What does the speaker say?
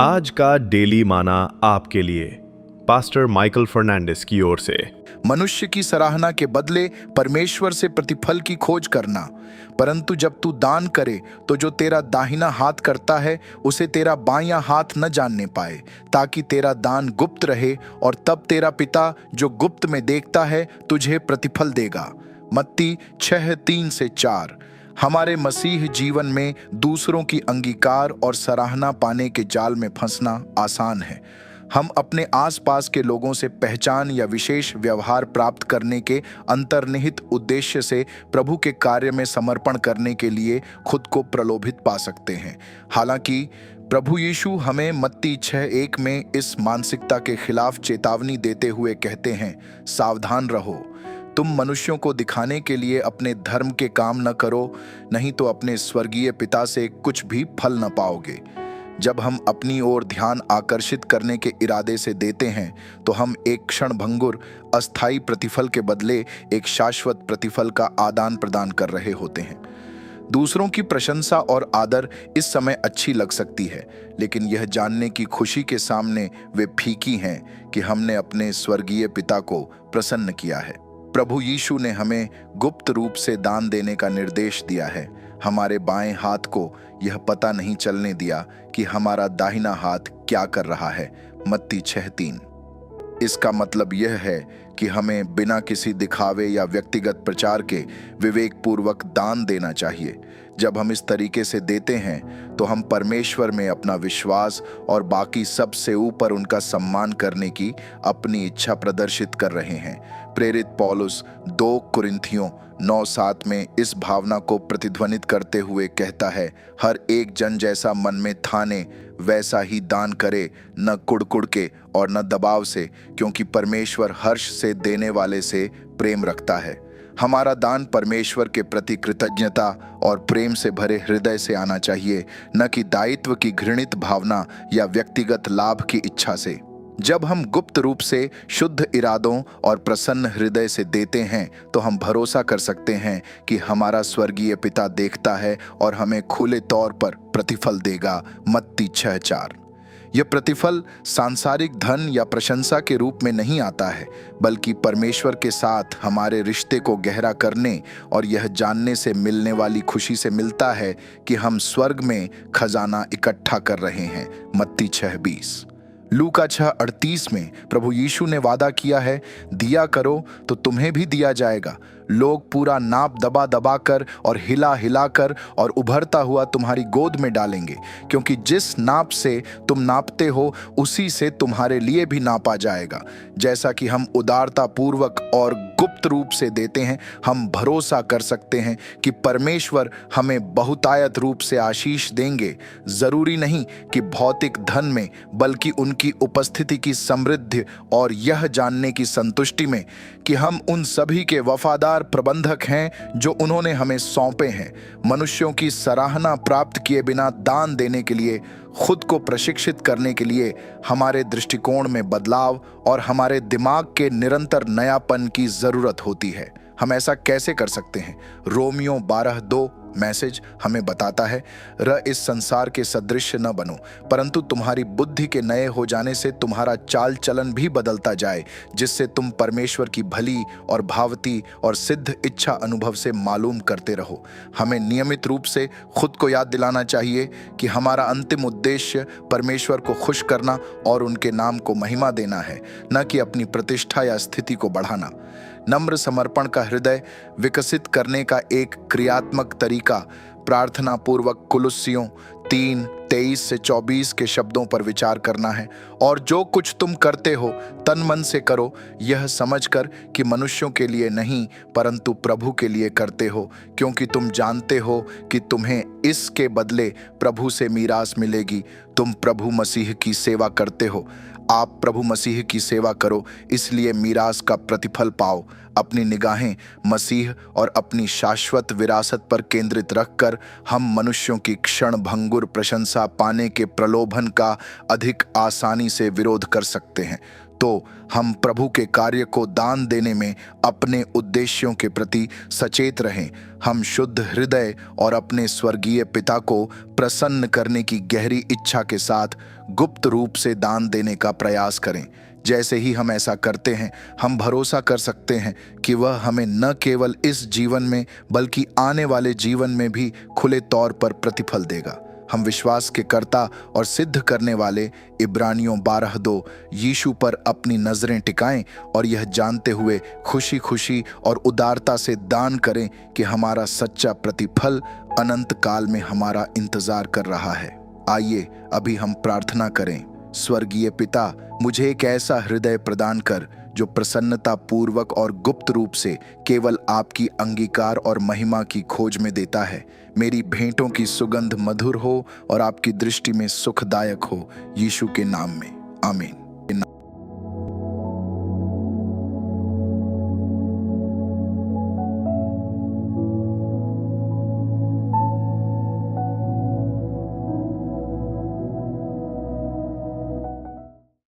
आज का डेली माना आपके लिए पास्टर माइकल फर्नांडिस की ओर से। मनुष्य की सराहना के बदले परमेश्वर से प्रतिफल की खोज करना। परंतु जब तू दान करे तो जो तेरा दाहिना हाथ करता है उसे तेरा बायां हाथ न जानने पाए, ताकि तेरा दान गुप्त रहे और तब तेरा पिता जो गुप्त में देखता है तुझे प्रतिफल देगा। मत्ती 6:3-4। हमारे मसीह जीवन में दूसरों की अंगीकार और सराहना पाने के जाल में फंसना आसान है। हम अपने आसपास के लोगों से पहचान या विशेष व्यवहार प्राप्त करने के अंतर्निहित उद्देश्य से प्रभु के कार्य में समर्पण करने के लिए खुद को प्रलोभित पा सकते हैं। हालांकि प्रभु यीशु हमें मत्ती 6:1 में इस मानसिकता के खिलाफ चेतावनी देते हुए कहते हैं, सावधान रहो, तुम मनुष्यों को दिखाने के लिए अपने धर्म के काम न करो, नहीं तो अपने स्वर्गीय पिता से कुछ भी फल न पाओगे। जब हम अपनी ओर ध्यान आकर्षित करने के इरादे से देते हैं तो हम एक क्षण भंगुर अस्थायी प्रतिफल के बदले एक शाश्वत प्रतिफल का आदान प्रदान कर रहे होते हैं। दूसरों की प्रशंसा और आदर इस समय अच्छी लग सकती है, लेकिन यह जानने की खुशी के सामने वे फीकी हैं कि हमने अपने स्वर्गीय पिता को प्रसन्न किया है। प्रभु यीशु ने हमें गुप्त रूप से दान देने का निर्देश दिया है। हमारे बाएं हाथ को यह पता नहीं चलने दिया कि हमारा दाहिना हाथ क्या कर रहा है। मत्ती 6:3। इसका मतलब यह है कि हमें बिना किसी दिखावे या व्यक्तिगत प्रचार के विवेकपूर्वक दान देना चाहिए। जब हम इस तरीके से देते हैं तो हम परमेश्वर में अपना विश्वास और बाकी सबसे ऊपर उनका सम्मान करने की अपनी इच्छा प्रदर्शित कर रहे हैं। प्रेरित पौलुस 2 कुरिन्थियों 9:7 में इस भावना को प्रतिध्वनित करते हुए कहता है, हर एक जन जैसा मन में ठाने वैसा ही दान करे, न कुड़कुड़ के और न दबाव से, क्योंकि परमेश्वर हर्ष से देने वाले से प्रेम रखता है। हमारा दान परमेश्वर के प्रति कृतज्ञता और प्रेम से भरे हृदय से आना चाहिए, न कि दायित्व की घृणित भावना या व्यक्तिगत लाभ की इच्छा से। जब हम गुप्त रूप से शुद्ध इरादों और प्रसन्न हृदय से देते हैं तो हम भरोसा कर सकते हैं कि हमारा स्वर्गीय पिता देखता है और हमें खुले तौर पर प्रतिफल देगा। मत्ती 6:4। यह प्रतिफल सांसारिक धन या प्रशंसा के रूप में नहीं आता है, बल्कि परमेश्वर के साथ हमारे रिश्ते को गहरा करने और यह जानने से मिलने वाली खुशी से मिलता है कि हम स्वर्ग में खजाना इकट्ठा कर रहे हैं। मत्ती 6:20। लूका 6:38 में प्रभु यीशु ने वादा किया है, दिया करो तो तुम्हें भी दिया जाएगा। लोग पूरा नाप दबा दबा कर और हिला हिला कर और उभरता हुआ तुम्हारी गोद में डालेंगे, क्योंकि जिस नाप से तुम नापते हो उसी से तुम्हारे लिए भी नापा जाएगा। जैसा कि हम उदारता पूर्वक और गुप्त रूप से देते हैं, हम भरोसा कर सकते हैं कि परमेश्वर हमें बहुतायत रूप से आशीष देंगे। जरूरी नहीं कि भौतिक धन में, बल्कि उनकी उपस्थिति की समृद्धि और यह जानने की संतुष्टि में कि हम उन सभी के वफादार प्रबंधक हैं जो उन्होंने हमें सौंपे हैं। मनुष्यों की सराहना प्राप्त किए बिना दान देने के लिए, खुद को प्रशिक्षित करने के लिए हमारे दृष्टिकोण में बदलाव और हमारे दिमाग के निरंतर नयापन की जरूरत होती है। हम ऐसा कैसे कर सकते हैं? रोमियो 12:2 मैसेज हमें बताता है, इस संसार के सदृश न बनो, परंतु तुम्हारी बुद्धि के नए हो जाने से तुम्हारा चाल चलन भी बदलता जाए, जिससे तुम परमेश्वर की भली और भावती और सिद्ध इच्छा अनुभव से मालूम करते रहो। हमें नियमित रूप से खुद को याद दिलाना चाहिए कि हमारा अंतिम उद्देश्य परमेश्वर को खुश करना और उनके नाम को महिमा देना है, न कि अपनी प्रतिष्ठा या स्थिति को बढ़ाना। नम्र समर्पण का हृदय विकसित करने का एक क्रियात्मक तरीका प्रार्थना पूर्वक कुलुस्सियों 3:23-24 के शब्दों पर विचार करना है। और जो कुछ तुम करते हो तन मन से करो, यह समझकर कि मनुष्यों के लिए नहीं परंतु प्रभु के लिए करते हो, क्योंकि तुम जानते हो कि तुम्हें इसके बदले प्रभु से मीरास मिलेगी। तुम प्रभु मसीह की सेवा करते हो। आप प्रभु मसीह की सेवा करो, इसलिए मीरास का प्रतिफल पाओ। अपनी निगाहें मसीह और अपनी शाश्वत विरासत पर केंद्रित रखकर हम मनुष्यों की क्षण भंगुर प्रशंसा पाने के प्रलोभन का अधिक आसानी से विरोध कर सकते हैं। तो हम प्रभु के कार्य को दान देने में अपने उद्देश्यों के प्रति सचेत रहें। हम शुद्ध हृदय और अपने स्वर्गीय पिता को प्रसन्न करने की गहरी इच्छा के साथ गुप्त रूप से दान देने का प्रयास करें। जैसे ही हम ऐसा करते हैं, हम भरोसा कर सकते हैं कि वह हमें न केवल इस जीवन में बल्कि आने वाले जीवन में भी खुले तौर पर प्रतिफल देगा। हम विश्वास के कर्ता और सिद्ध करने वाले इब्रानियों 12:2 यीशु पर अपनी नजरें टिकाएं और यह जानते हुए खुशी खुशी और उदारता से दान करें कि हमारा सच्चा प्रतिफल अनंत काल में हमारा इंतजार कर रहा है। आइए अभी हम प्रार्थना करें। स्वर्गीय पिता, मुझे एक ऐसा हृदय प्रदान कर जो प्रसन्नता पूर्वक और गुप्त रूप से केवल आपकी अंगीकार और महिमा की खोज में देता है। मेरी भेंटों की सुगंध मधुर हो और आपकी दृष्टि में सुखदायक हो। यीशु के नाम में आमीन।